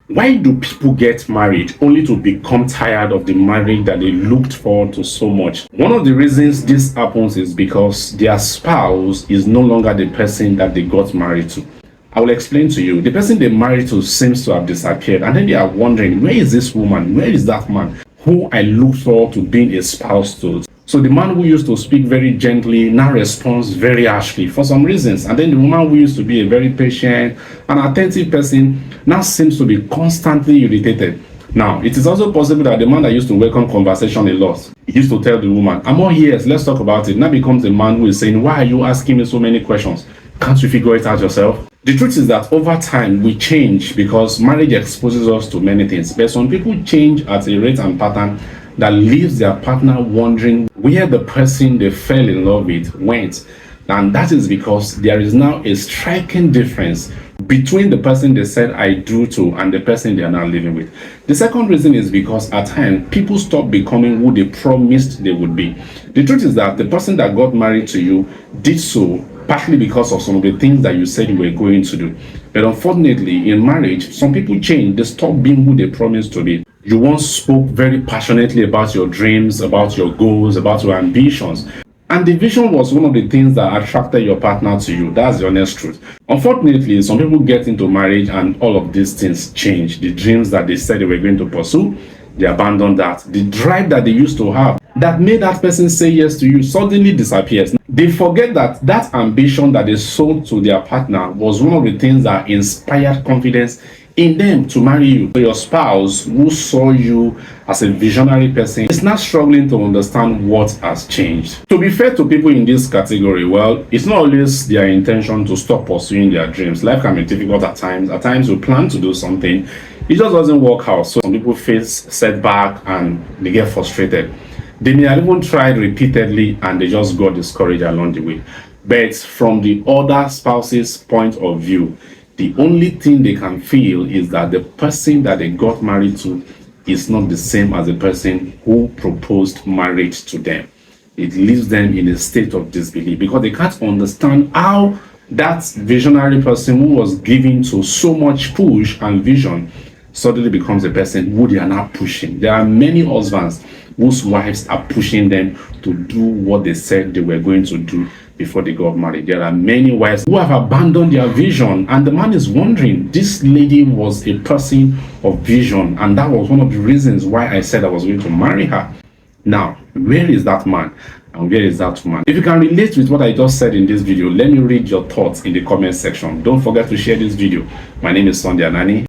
Why do people get married only to become tired of the marriage that they looked forward to so much? One of the reasons this happens is because their spouse is no longer the person that they got married to. I will explain to you. The person they married to seems to have disappeared, and then they are wondering, where is this woman? Where is that man who I looked forward to being a spouse to? So the man who used to speak very gently now responds very harshly for some reasons. And then the woman who used to be a very patient and attentive person now seems to be constantly irritated. Now, it is also possible that the man that used to welcome conversation a lot, he used to tell the woman, I'm all ears, let's talk about it. Now becomes a man who is saying, why are you asking me so many questions? Can't you figure it out yourself? The truth is that over time we change because marriage exposes us to many things. But some people change at a rate and pattern that leaves their partner wondering where the person they fell in love with went. And that is because there is now a striking difference between the person they said I do to and the person they are now living with. The second reason is because at times people stop becoming who they promised they would be. The truth is that the person that got married to you did so partly because of some of the things that you said you were going to do. But unfortunately, in marriage, some people change. They stop being who they promised to be. You once spoke very passionately about your dreams, about your goals, about your ambitions. And the vision was one of the things that attracted your partner to you. That's the honest truth. Unfortunately, some people get into marriage and all of these things change. The dreams that they said they were going to pursue, they abandon that. The drive that they used to have that made that person say yes to you suddenly disappears. They forget that that ambition that they sold to their partner was one of the things that inspired confidence in them to marry you. So your spouse who saw you as a visionary person is not struggling to understand what has changed. To be fair to people in this category, well, it's not always their intention to stop pursuing their dreams. Life can be difficult at times. At times you plan to do something, it just doesn't work out. So some people face setback and they get frustrated. They may have even tried repeatedly and they just got discouraged along the way. But from the other spouse's point of view, the only thing they can feel is that the person that they got married to is not the same as the person who proposed marriage to them. It leaves them in a state of disbelief because they can't understand how that visionary person who was given to so much push and vision suddenly becomes a person who they are now pushing. There are many husbands whose wives are pushing them to do what they said they were going to do before they got married. There are many wives who have abandoned their vision, and the man is wondering, this lady was a person of vision, and that was one of the reasons why I said I was going to marry her. Now, where is that man and where is that woman? If you can relate with what I just said in this video, let me read your thoughts in the comment section. Don't forget to share this video. My name is Sunday Anani.